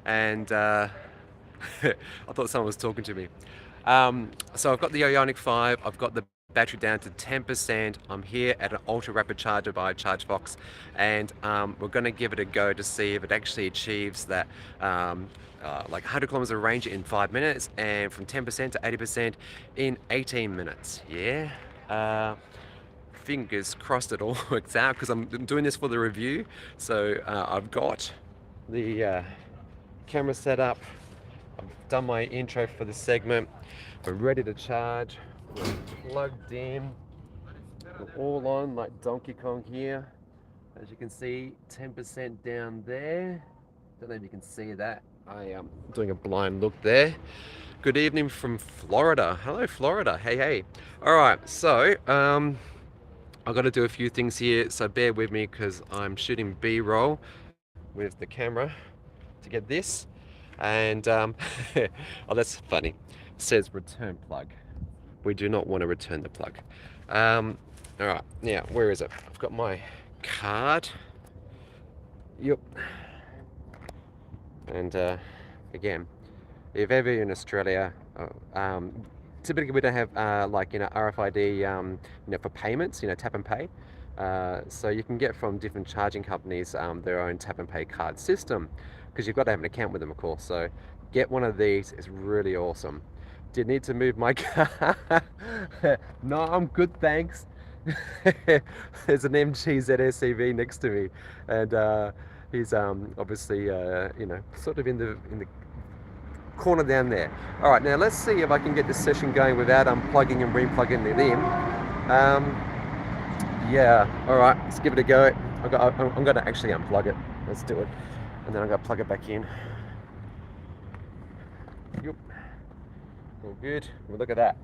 and I thought someone was talking to me. So I've got the IONIQ 5, I've got the battery down to 10%. I'm here at an ultra rapid charger by ChargeFox, and we're going to give it a go to see if it actually achieves that like 100 kilometers of range in 5 minutes, and from 10% to 80% in 18 minutes. Yeah. Fingers crossed it all works out, because I'm doing this for the review. So I've got the camera set up. I've done my intro for the segment. We're ready to charge. We're plugged in. We're all on like Donkey Kong here. As you can see, 10% down there. Don't know if you can see that. I am doing a blind look there. Good evening from Florida. Hello, Florida. Hey, hey. All right, so I've got to do a few things here, so bear with me because I'm shooting B-roll with the camera to get this. And oh, that's funny. It says return plug. We do not want to return the plug. All right, now where is it? I've got my card. Yep. And again, if ever you're in Australia, typically we don't have like RFID for payments, tap and pay. So you can get from different charging companies their own tap and pay card system, because you've got to have an account with them, of course. So get one of these. It's really awesome. Did need to move my car? No, I'm good, thanks. There's an MGZ SUV next to me, and he's obviously sort of in the corner down there. All right, now let's see if I can get this session going without unplugging and replugging it in. Yeah, all right, let's give it a go. I'm going to actually unplug it. Let's do it, and then I'm going to plug it back in. Yep. All good. Well, look at that.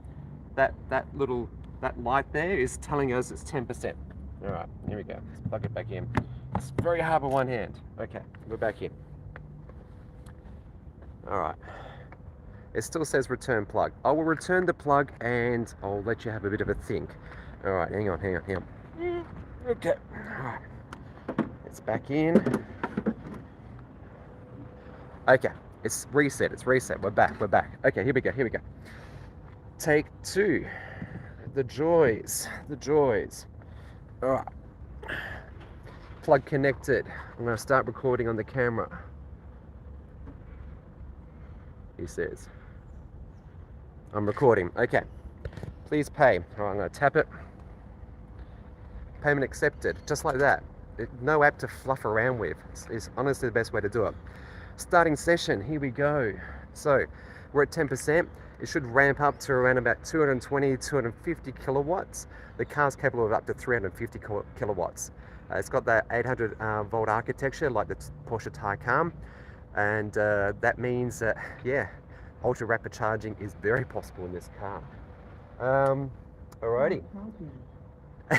That light there is telling us it's 10%. All right, here we go. Let's plug it back in. It's very hard with one hand. Okay, we're back in. All right. It still says return plug. I will return the plug and I'll let you have a bit of a think. All right, hang on. Okay. All right. It's back in. Okay. It's reset. We're back. Okay, here we go. Take two. The joys. All right. Plug connected. I'm going to start recording on the camera. He says. I'm recording. Okay. Please pay. All right, I'm going to tap it. Payment accepted. Just like that. No app to fluff around with. It's honestly the best way to do it. Starting session. Here we go. So we're at 10%. It should ramp up to around about 220, 250 kilowatts. The car's capable of up to 350 kilowatts. It's got that 800 volt architecture like the Porsche Taycan. And that means that, yeah, ultra rapid charging is very possible in this car. Alrighty.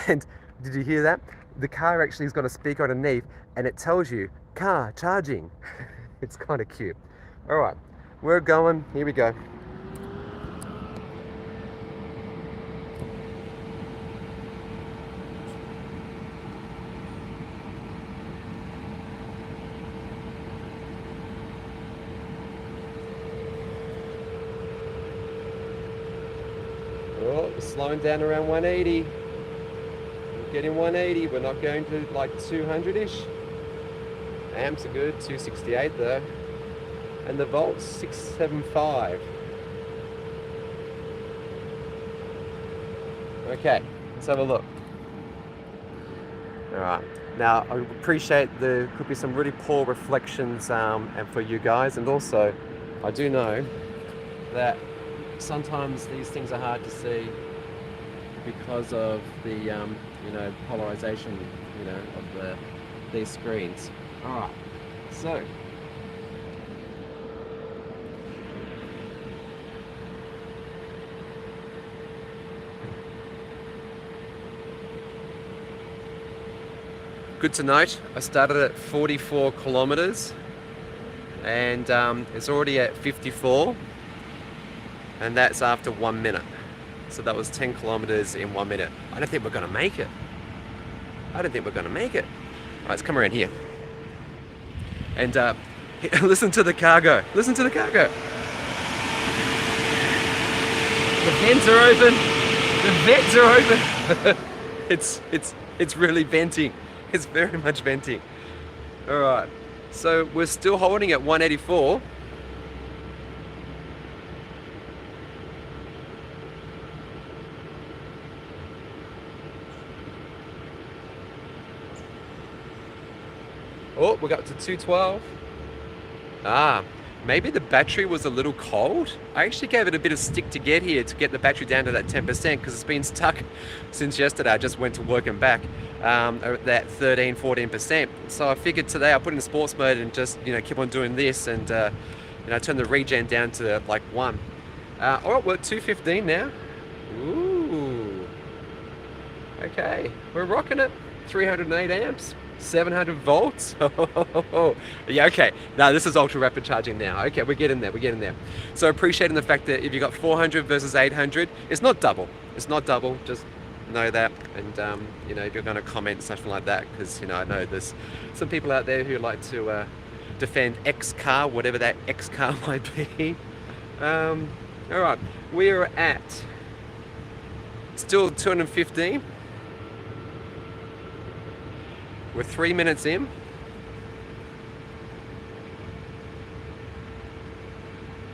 And did you hear that? The car actually has got a speaker underneath and it tells you car charging. It's kind of cute. All right, we're going. Here we go. Oh, we're slowing down around 180. We're getting 180. We're not going to like 200-ish. Amps are good, 268 though. And the volts, 675. Okay, let's have a look. All right. Now, I appreciate there could be some really poor reflections and for you guys, and also I do know that sometimes these things are hard to see because of the polarization of these screens. All right, so good to note, I started at 44 kilometers and it's already at 54, and that's after 1 minute. So that was 10 kilometers in 1 minute. I don't think we're gonna make it. All right, let's come around here. And Listen to the cargo. Listen to the cargo. The vents are open. The vents are open. It's really venting. It's very much venting. All right. So we're still holding at 184. Oh, we got to 212. Maybe the battery was a little cold. I actually gave it a bit of stick to get here to get the battery down to that 10% because it's been stuck since yesterday. I just went to work and back at that 13, 14%. So I figured today I'll put it in sports mode and just, keep on doing this and, turn the regen down to like 1. All right, we're at 215 now. Ooh. Okay, we're rocking it. 308 amps. 700 volts. Yeah, okay. Now this is ultra rapid charging now. Okay, we're getting there. So appreciating the fact that if you got 400 versus 800, it's not double. Just know that. And if you're going to comment something like that, because I know there's some people out there who like to defend X car, whatever that X car might be. All right, we're at still 215. We're 3 minutes in.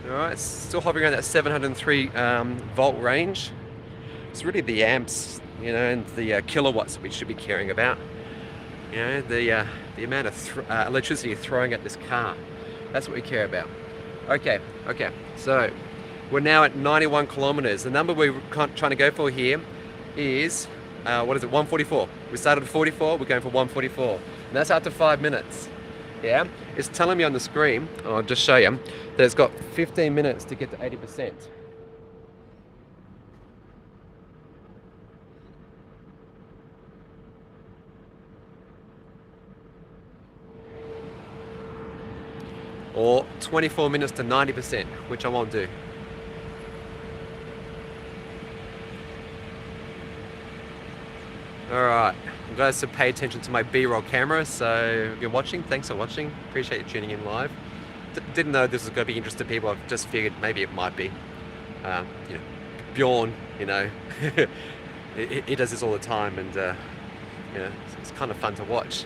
All right, still hovering around that 703 volt range. It's really the amps, and the kilowatts we should be caring about. The amount of electricity you're throwing at this car. That's what we care about. Okay. So we're now at 91 kilometers. The number we're trying to go for here is 144. We started at 44, we're going for 144. And that's after 5 minutes. Yeah? It's telling me on the screen, I'll just show you, that it's got 15 minutes to get to 80%. Or 24 minutes to 90%, which I won't do. Alright, I'm going to pay attention to my B-roll camera, so if you're watching, thanks for watching. Appreciate you tuning in live. Didn't know this was going to be interesting to people, I've just figured maybe it might be. Bjorn, he does this all the time and it's kind of fun to watch.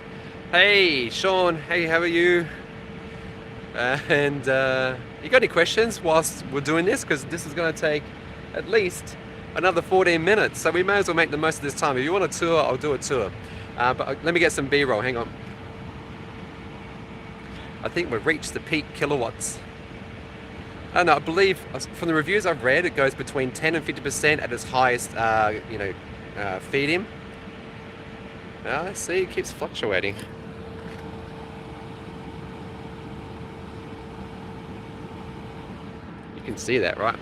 Hey, Sean, hey, how are you? You got any questions whilst we're doing this? Because this is going to take at least another 14 minutes, so we may as well make the most of this time. If you want a tour, I'll do a tour. But let me get some B-roll, hang on. I think we've reached the peak kilowatts. And I believe from the reviews I've read, it goes between 10 and 50% at its highest, feed-in. See, it keeps fluctuating. You can see that, right?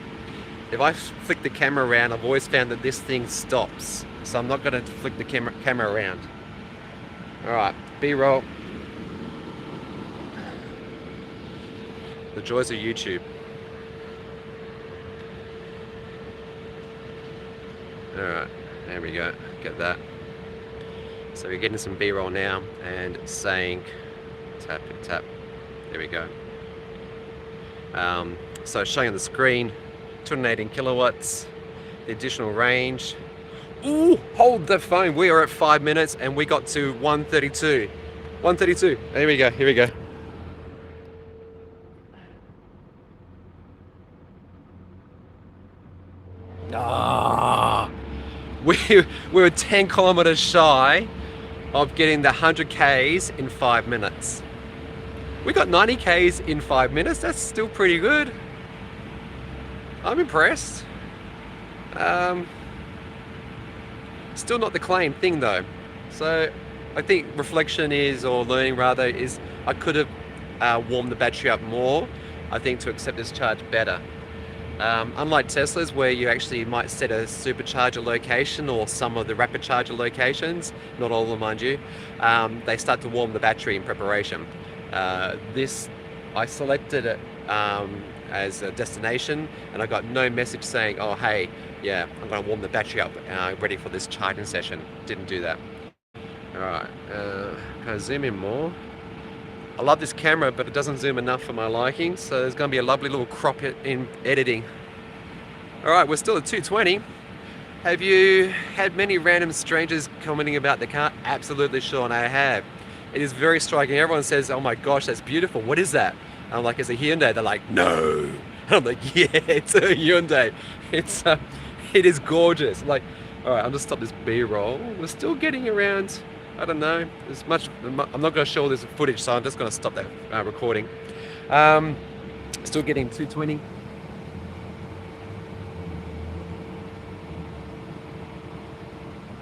If I flick the camera around, I've always found that this thing stops. So I'm not going to flick the camera around. Alright, B-roll. The joys of YouTube. Alright, there we go. Get that. So we're getting some B-roll now and saying tap and tap. There we go. So showing on the screen 218 kilowatts, the additional range. Ooh, hold the phone. We are at 5 minutes and we got to 132. 132. Here we go. Here we go. We were 10 kilometers shy of getting the 100 Ks in 5 minutes. We got 90 Ks in 5 minutes. That's still pretty good. I'm impressed. Still not the claim thing though. So I think reflection is, or learning rather, is I could have warmed the battery up more, I think, to accept this charge better. Unlike Teslas, where you actually might set a supercharger location or some of the rapid charger locations, not all of them mind you, they start to warm the battery in preparation. This, I selected it as a destination and I got no message saying, oh hey, yeah, I'm going to warm the battery up ready for this charging session. Didn't do that. Alright, can I zoom in more? I love this camera, but it doesn't zoom enough for my liking, so there's going to be a lovely little crop in editing. Alright, we're still at 220. Have you had many random strangers commenting about the car? Absolutely, Sean, I have. It is very striking. Everyone says, oh my gosh, that's beautiful. What is that? I'm like, it's a Hyundai. They're like, no. I'm like, yeah, it's a Hyundai. It is gorgeous. Like, all right, I'm just stop this B-roll. We're still getting around, I don't know, as much. I'm not going to show all this footage, so I'm just going to stop that recording. Still getting 220.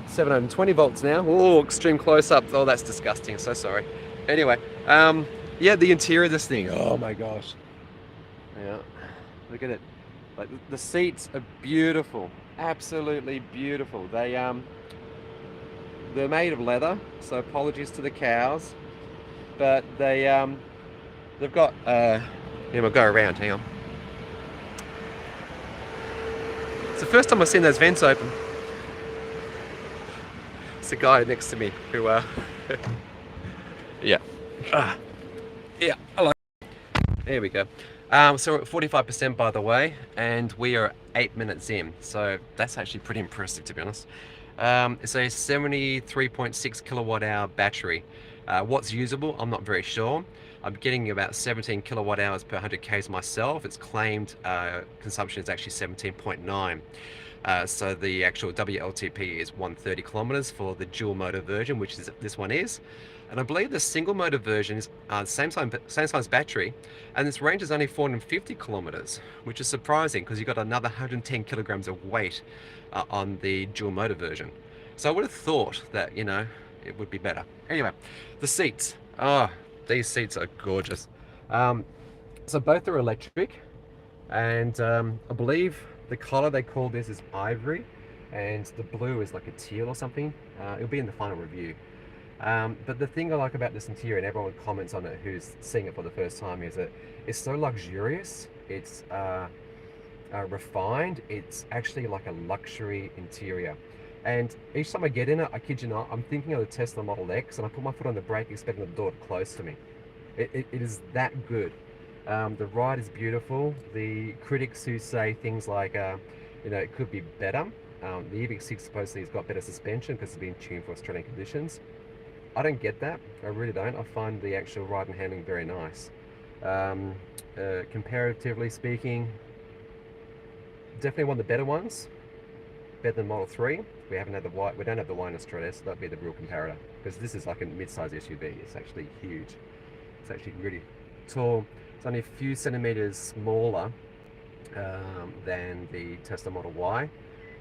$720 volts now. Oh, extreme close-up. Oh, that's disgusting. So sorry. Anyway, yeah, the interior of this thing. Oh my gosh. Yeah, look at it. Like the seats are beautiful, absolutely beautiful. They're made of leather, so apologies to the cows, but they've got. Yeah, we'll go around. Hang on. It's the first time I've seen those vents open. It's the guy next to me who, yeah. Yeah, hello. There we go. So we're at 45% by the way, and we are 8 minutes in. So that's actually pretty impressive, to be honest. It's a 73.6 kilowatt hour battery. What's usable, I'm not very sure. I'm getting about 17 kilowatt hours per 100 Ks myself. Its claimed consumption is actually 17.9. So the actual WLTP is 130 kilometers for the dual motor version, which is this one is. And I believe the single motor version is same size battery, and its range is only 450 kilometers, which is surprising because you've got another 110 kilograms of weight on the dual motor version. So I would have thought that, you know, it would be better. Anyway, the seats. Oh, these seats are gorgeous. So both are electric, and I believe the color they call this is ivory, and the blue is like a teal or something. It'll be in the final review. But the thing I like about this interior, and everyone comments on it who's seeing it for the first time, is that it's so luxurious, it's refined, it's actually like a luxury interior. And each time I get in it, I kid you not, I'm thinking of the Tesla Model X, and I put my foot on the brake expecting the door to close to me. It is that good. The ride is beautiful. The critics who say things like, you know, it could be better. The EV6 supposedly has got better suspension because it's been tuned for Australian conditions. I don't get that. I really don't. I find the actual ride and handling very nice. Comparatively speaking, definitely one of the better ones. Better than Model 3. We don't have the Y in Australia, so that'd be the real comparator. Because this is like a mid-size SUV. It's actually huge. It's actually really tall. It's only a few centimeters smaller than the Tesla Model Y.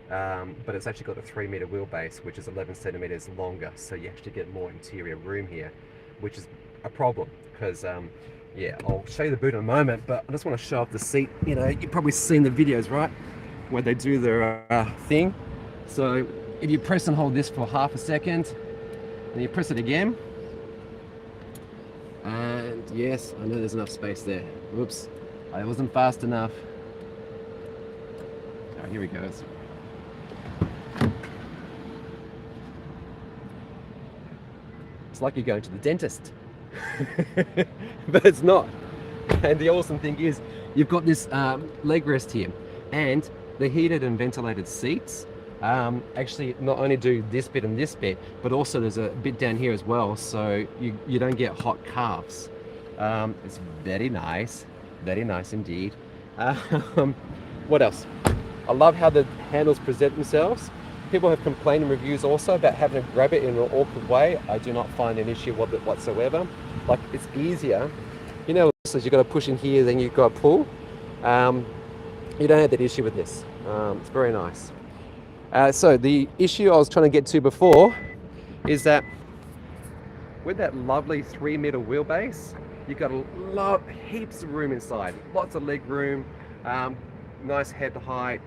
But it's actually got a 3-meter wheelbase, which is 11 centimeters longer, so you actually get more interior room here, which is a problem because yeah, I'll show you the boot in a moment, but I just want to show off the seat. You know, you've probably seen the videos, right, where they do their thing. So if you press and hold this for half a second, then you press it again, and yes, I know there's enough space there. Whoops, I wasn't fast enough. Oh, here we go. It's like you're going to the dentist. But it's not. And the awesome thing is you've got this leg rest here, and the heated and ventilated seats actually not only do this bit and this bit, but also there's a bit down here as well, so you don't get hot calves. It's very nice indeed. What else? I love how the handles present themselves. People have complained in reviews also about having to grab it in an awkward way. I do not find an issue with it whatsoever. Like, it's easier. You know, so you've got to push in here, then you've got to pull. You don't have that issue with this. It's very nice. So the issue I was trying to get to before is that with that lovely 3-meter wheelbase, you've got heaps of room inside. Lots of leg room, nice head height,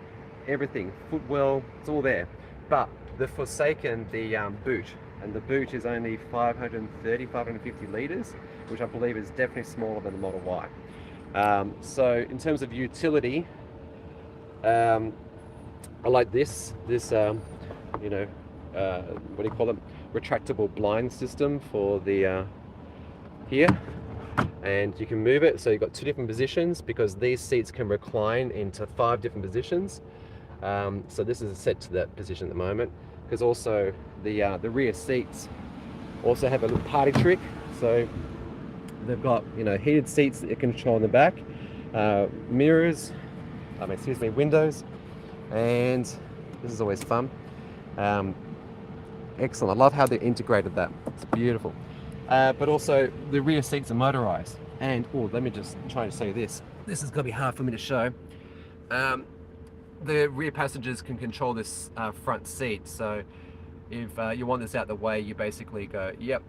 everything. Footwell, it's all there. But they've forsaken the boot, and the boot is only 550 litres, which I believe is definitely smaller than the Model Y. So in terms of utility, I like this you know, what do you call it, retractable blind system for the here. and you can move it. So you've got 2 different positions because these seats can recline into 5 different positions. So this is set to that position at the moment, because also the rear seats also have a little party trick. So they've got, you know, heated seats that you can control in the back, mirrors, windows, and this is always fun. Excellent. I love how they integrated that. It's beautiful. But also the rear seats are motorized. And let me just try and show you this. This is gonna be hard for me to show. The rear passengers can control this front seat. So if you want this out the way, you basically go, yep.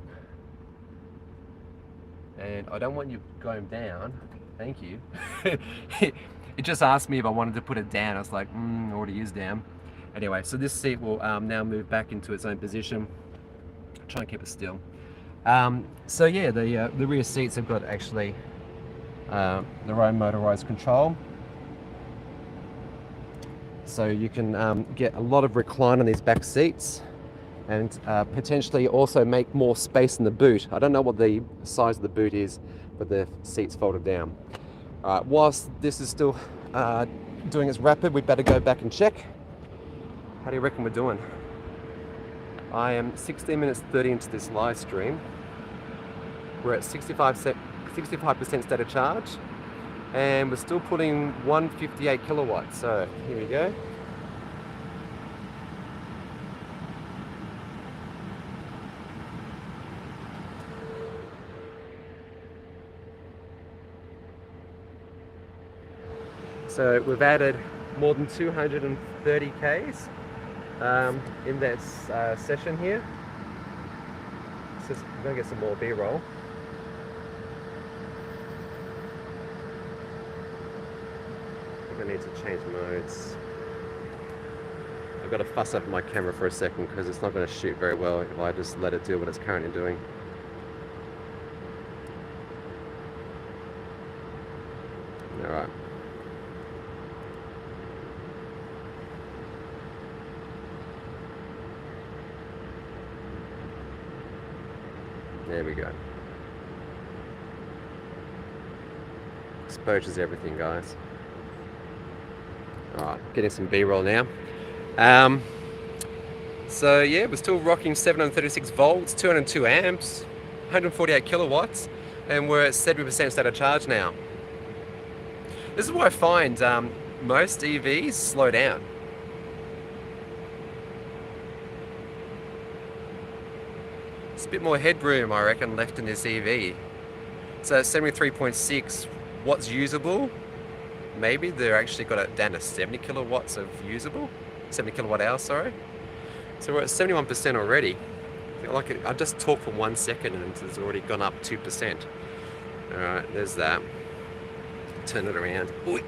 And I don't want you going down. Thank you. It just asked me if I wanted to put it down. I was like, already is down. Anyway, so this seat will now move back into its own position. Try and keep it still. So yeah, the rear seats have got actually their own motorized control. So you can get a lot of recline on these back seats, and potentially also make more space in the boot. I don't know what the size of the boot is, but the seat's folded down. All right, whilst this is still doing its rapid, we better go back and check. How do you reckon we're doing? I am 16 minutes 30 into this live stream. We're at 65% state of charge, and we're still putting 158 kilowatts. So here we go. So we've added more than 230 Ks in this session here. So I'm going to get some more B-roll. I think I need to change modes. I've got to fuss up my camera for a second because it's not going to shoot very well if I just let it do what it's currently doing. All right. There we go. Exposure's everything, guys. Alright, getting some B-roll now. So yeah, we're still rocking 736 volts, 202 amps, 148 kilowatts, and we're at 70% state of charge now. This is what I find most EVs slow down. It's a bit more headroom, I reckon, left in this EV. So 73.6 watts usable. Maybe they're actually got it down to 70 kilowatts of usable. 70 kilowatt hours, sorry. So we're at 71% already. I just talked for 1 second and it's already gone up 2%. Alright, there's that. Turn it around. Ooh.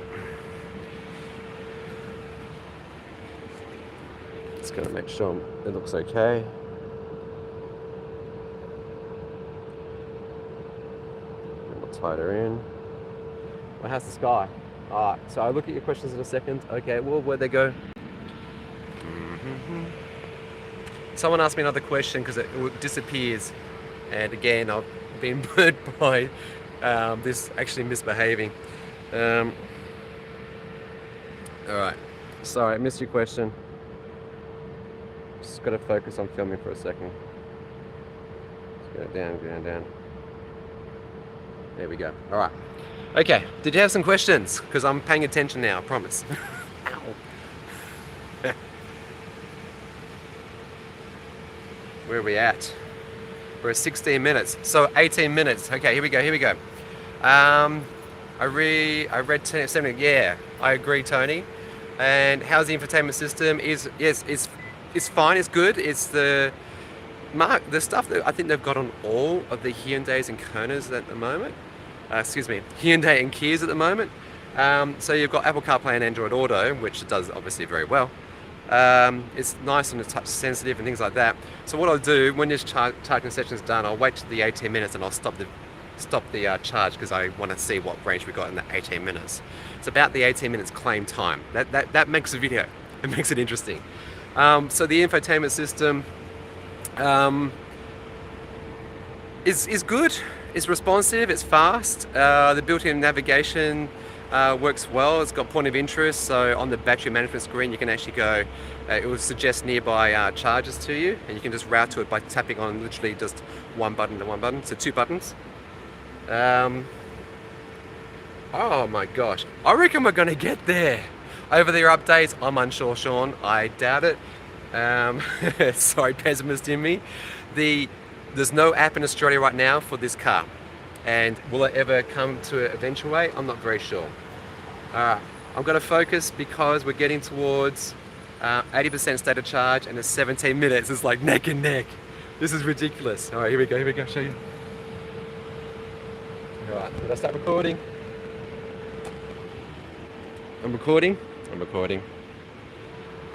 Just gonna make sure it looks okay. Tighter in. Well, how's the sky? Alright, so I'll look at your questions in a second. Okay, well, where'd they go? Someone asked me another question because it disappears. And again, I've been burnt by this actually misbehaving. Alright, sorry, I missed your question. Just got to focus on filming for a second. Let's go down. There we go. All right. Okay. Did you have some questions? Because I'm paying attention now, I promise. Ow. Where are we at? We're at 16 minutes. So 18 minutes. Okay, here we go. I read 10 7. Yeah, I agree, Tony. And how's the infotainment system? It's fine. It's good. It's the stuff that I think they've got on all of the Hyundais and Konas at the moment. Hyundai and Kias at the moment. So you've got Apple CarPlay and Android Auto, which it does obviously very well. It's nice and it's touch sensitive and things like that. So what I'll do when this charging session is done, I'll wait till the 18 minutes and I'll stop the charge because I want to see what range we got in the 18 minutes. It's about the 18 minutes claim time. That makes the video. It makes it interesting. So the infotainment system is good. it's responsive, it's fast. The built-in navigation works well. It's got point of interest, so on the battery management screen you can actually go, it will suggest nearby charges to you, and you can just route to it by tapping on literally just one button to one button, so 2 buttons. Oh my gosh, I reckon we're gonna get there. Over their updates, I'm unsure, Sean. I doubt it. Sorry, pessimist in me. There's no app in Australia right now for this car. And will it ever come to an eventuate? I'm not very sure. Alright, I'm gonna focus because we're getting towards 80% state of charge, and it's 17 minutes. It's like neck and neck. This is ridiculous. Alright, here we go, show you. Alright, did I start recording? I'm recording.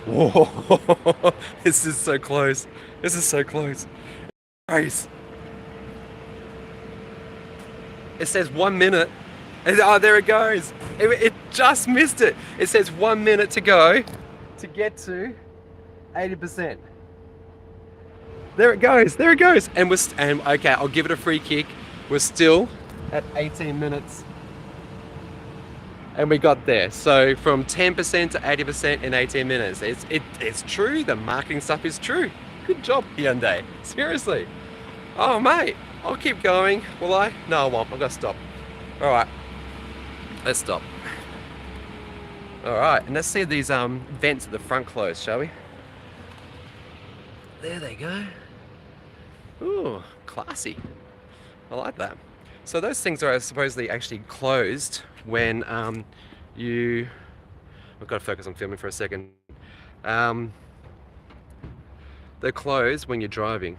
Whoa, this is so close. Nice. It says 1 minute. Oh, there it goes. It just missed it. It says 1 minute to go to get to 80%. There it goes. And okay, I'll give it a free kick. We're still at 18 minutes. And we got there. So from 10% to 80% in 18 minutes. It's true. The marketing stuff is true. Good job, Hyundai. Seriously. Oh, mate. I'll keep going. Will I? No, I won't. I've got to stop. All right. Let's stop. All right. And let's see these vents at the front close, shall we? There they go. Ooh, classy. I like that. So those things are supposedly actually closed when I've got to focus on filming for a second. They're closed when you're driving.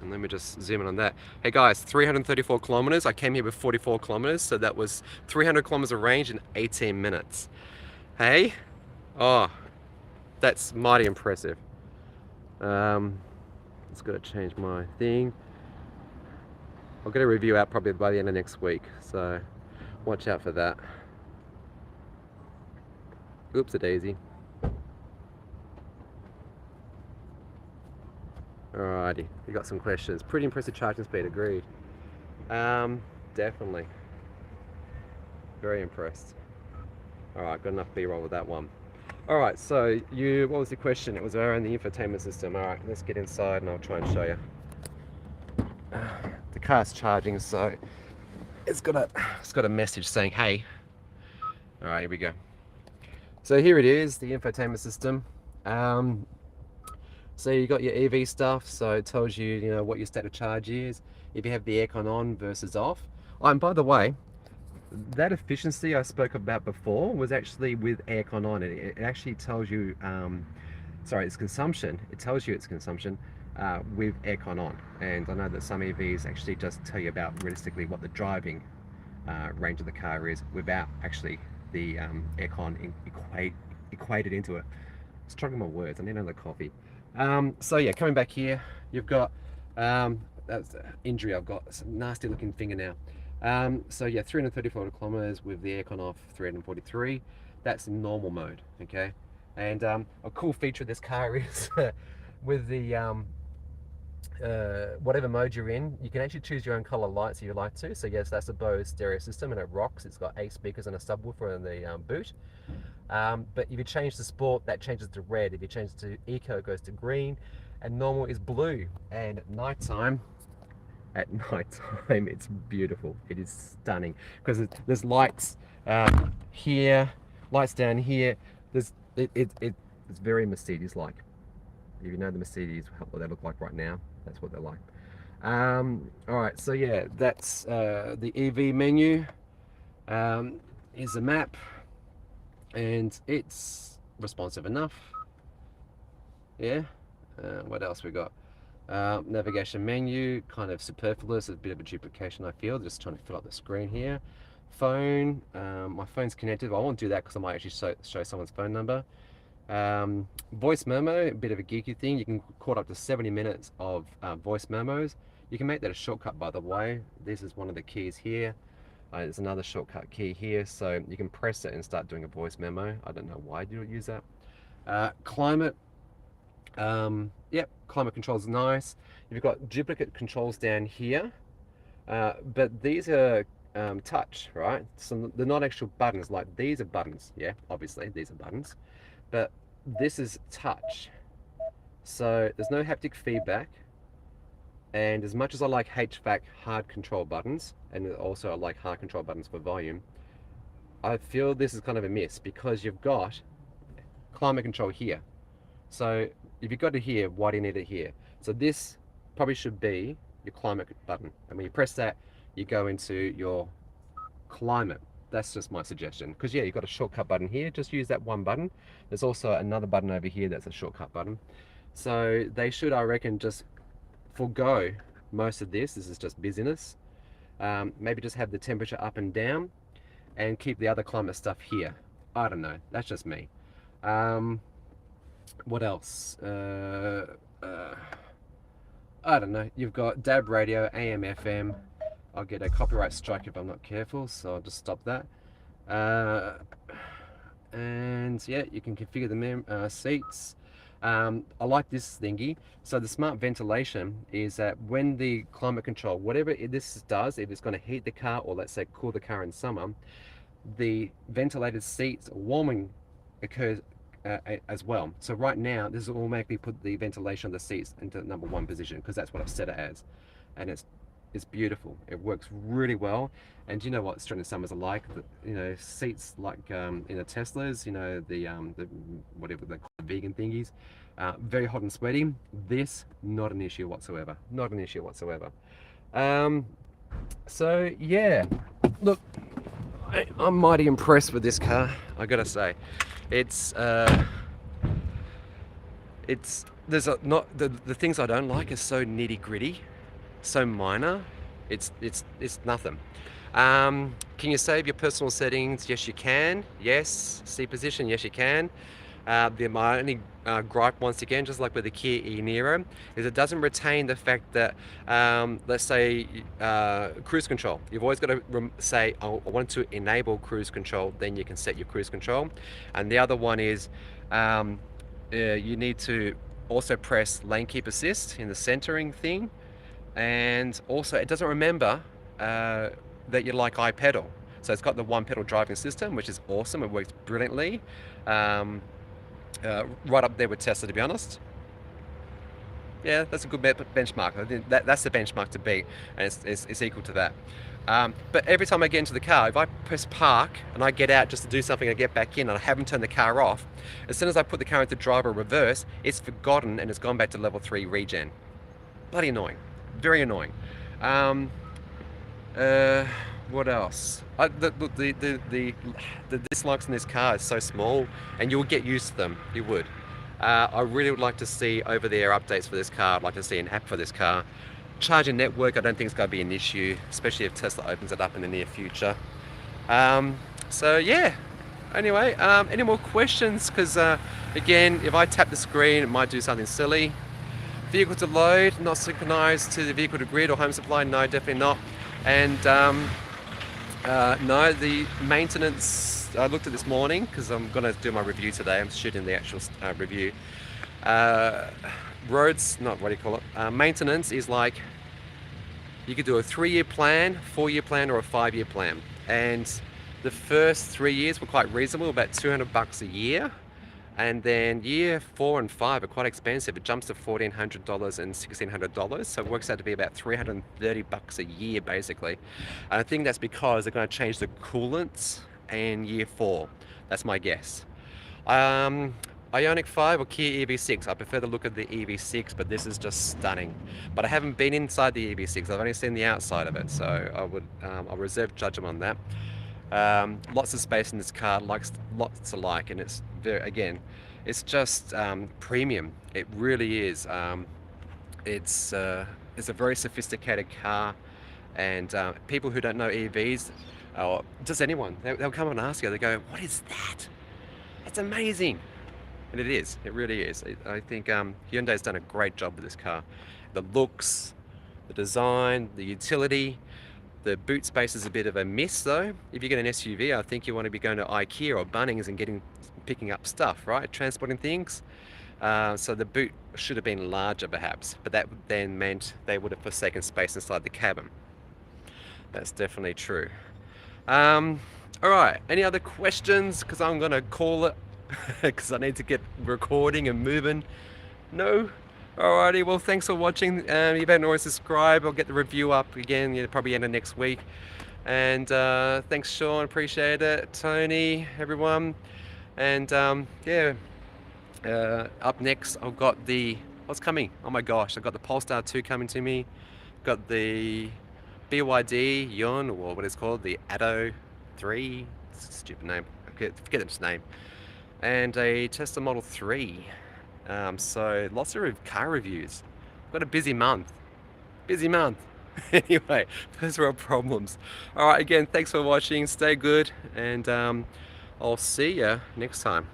And let me just zoom in on that. Hey guys, 334 kilometers. I came here with 44 kilometers, so that was 300 kilometers of range in 18 minutes. Hey? Oh, that's mighty impressive. It's got to change my thing. I'll get a review out probably by the end of next week, so watch out for that. Oops-a-daisy. Alrighty, we got some questions. Pretty impressive charging speed, agreed. Definitely. Very impressed. Alright, got enough B-roll with that one. Alright, so what was the question? It was around the infotainment system. Alright, let's get inside and I'll try and show you. The car's charging, so it's got a message saying, hey. Alright, here we go. So here it is, the infotainment system. So you got your EV stuff, so it tells you, what your state of charge is, if you have the aircon on versus off. Oh, and by the way, that efficiency I spoke about before was actually with aircon on. It actually tells you, its consumption. It tells you its consumption with aircon on. And I know that some EVs actually just tell you about realistically what the driving range of the car is without actually the aircon equated into it. Struggling my words, I need another coffee. So yeah, coming back here, you've got that's an injury I've got. It's a nasty looking finger now. So yeah, 334 kilometers with the aircon off, 343. That's in normal mode, okay? And a cool feature of this car is with the whatever mode you're in, you can actually choose your own color lights if you like to. So yes, that's a Bose stereo system and it rocks. It's got 8 speakers and a subwoofer in the boot. But if you change to sport, that changes to red. If you change to eco, it goes to green, and normal is blue. And at nighttime, it's beautiful. It is stunning because there's lights here, lights down here. It's very Mercedes-like. If you know the Mercedes, what they look like right now, that's what they're like. All right, so yeah, that's the EV menu. Here's a map. And it's responsive enough. Yeah. What else we got? Navigation menu, kind of superfluous. It's a bit of a duplication, I feel. Just trying to fill up the screen here. Phone. My phone's connected. I won't do that because I might actually show someone's phone number. Voice memo, a bit of a geeky thing. You can record up to 70 minutes of voice memos. You can make that a shortcut, by the way. This is one of the keys here. There's another shortcut key here, so you can press it and start doing a voice memo. I don't know why you would use that. Climate. Yep, climate control is nice. You've got duplicate controls down here. But these are touch, right? So they're not actual buttons. Like these are buttons. Yeah, obviously these are buttons, but this is touch. So there's no haptic feedback. And as much as I like HVAC hard control buttons, and also I like hard control buttons for volume, I feel this is kind of a miss because you've got climate control here. So if you've got it here, why do you need it here? So this probably should be your climate button. And when you press that, you go into your climate. That's just my suggestion. Because yeah, you've got a shortcut button here. Just use that one button. There's also another button over here that's a shortcut button. So they should, I reckon, just forego most of this. This is just busyness. Maybe just have the temperature up and down and keep the other climate stuff here. I don't know. That's just me. What else? I don't know. You've got DAB radio, AM, FM. I'll get a copyright strike if I'm not careful, so I'll just stop that. And yeah, you can configure the seats. I like this thingy. So the smart ventilation is that when the climate control, whatever this does, if it's going to heat the car or let's say cool the car in summer, the ventilated seats warming occurs as well. So right now, this will automatically put the ventilation of the seats into #1 position because that's what I've set it as, and it's beautiful. It works really well. And you know what Australian summers are like? You know, seats like in the Teslas. You know the whatever the vegan thingies. Very hot and sweaty. This not an issue whatsoever. Not an issue whatsoever. So yeah, look. I'm mighty impressed with this car, I gotta say. It's there's not the things I don't like are so nitty gritty, so minor. It's nothing. Can you save your personal settings? Yes, you can. Yes. Seat position? Yes, you can. My only gripe, once again, just like with the Kia e-Niro, is it doesn't retain the fact that, let's say, cruise control. You've always got to say, oh, I want to enable cruise control, then you can set your cruise control. And the other one is you need to also press lane keep assist in the centering thing. And also, it doesn't remember that you like iPedal. So it's got the one pedal driving system, which is awesome. It works brilliantly. Right up there with Tesla, to be honest. Yeah, that's a good benchmark. I think that's the benchmark to beat, and it's equal to that. But every time I get into the car, if I press park and I get out just to do something, I get back in and I haven't turned the car off, as soon as I put the car into drive or reverse, it's forgotten and it's gone back to level 3 regen. Bloody annoying. Very annoying. What else? The dislikes in this car is so small, and you'll get used to them. You would. I really would like to see over-the-air updates for this car. I'd like to see an app for this car. Charging network, I don't think it's going to be an issue, especially if Tesla opens it up in the near future. So yeah. Anyway, any more questions? Because again, if I tap the screen, it might do something silly. Vehicle to load, not synchronized to the vehicle to grid or home supply. No, definitely not. And no, the maintenance, I looked at this morning because I'm going to do my review today. I'm shooting the actual review. Roads, not what do you call it? Maintenance is like, you could do a 3-year plan, 4-year plan, or a 5-year plan. And the first 3 years were quite reasonable, about $200 a year. And then year 4 and 5 are quite expensive. It jumps to $1,400 and $1,600. So it works out to be about $330 a year, basically. And I think that's because they're going to change the coolants in year 4. That's my guess. IONIQ 5 or Kia EV6. I prefer the look of the EV6, but this is just stunning. But I haven't been inside the EV6. I've only seen the outside of it, so I'll reserve judgment on that. Lots of space in this car, lots to like, and it's very, again, it's just premium. It really is. It's a very sophisticated car, and people who don't know EVs, or just anyone, they'll come and ask you. They go, "What is that? It's amazing!" And it is. It really is. I think Hyundai's done a great job with this car. The looks, the design, the utility. The boot space is a bit of a miss though. If you get an SUV, I think you want to be going to IKEA or Bunnings and picking up stuff, right? Transporting things. So the boot should have been larger perhaps, but that then meant they would have forsaken space inside the cabin. That's definitely true. All right, any other questions? Because I'm gonna call it because I need to get recording and moving. No? Alrighty, well, thanks for watching. You better always subscribe. I'll get the review up again, probably end of next week. And thanks, Sean. Appreciate it. Tony, everyone. And yeah, up next, I've got what's coming? Oh my gosh, I've got the Polestar 2 coming to me. Got the BYD Yon, or what it's called, the Atto 3. Stupid name. Forget its name. And a Tesla Model 3. So lots of car reviews. Got a busy month. Busy month. Anyway, those are our problems. All right, again, thanks for watching. Stay good, and I'll see you next time.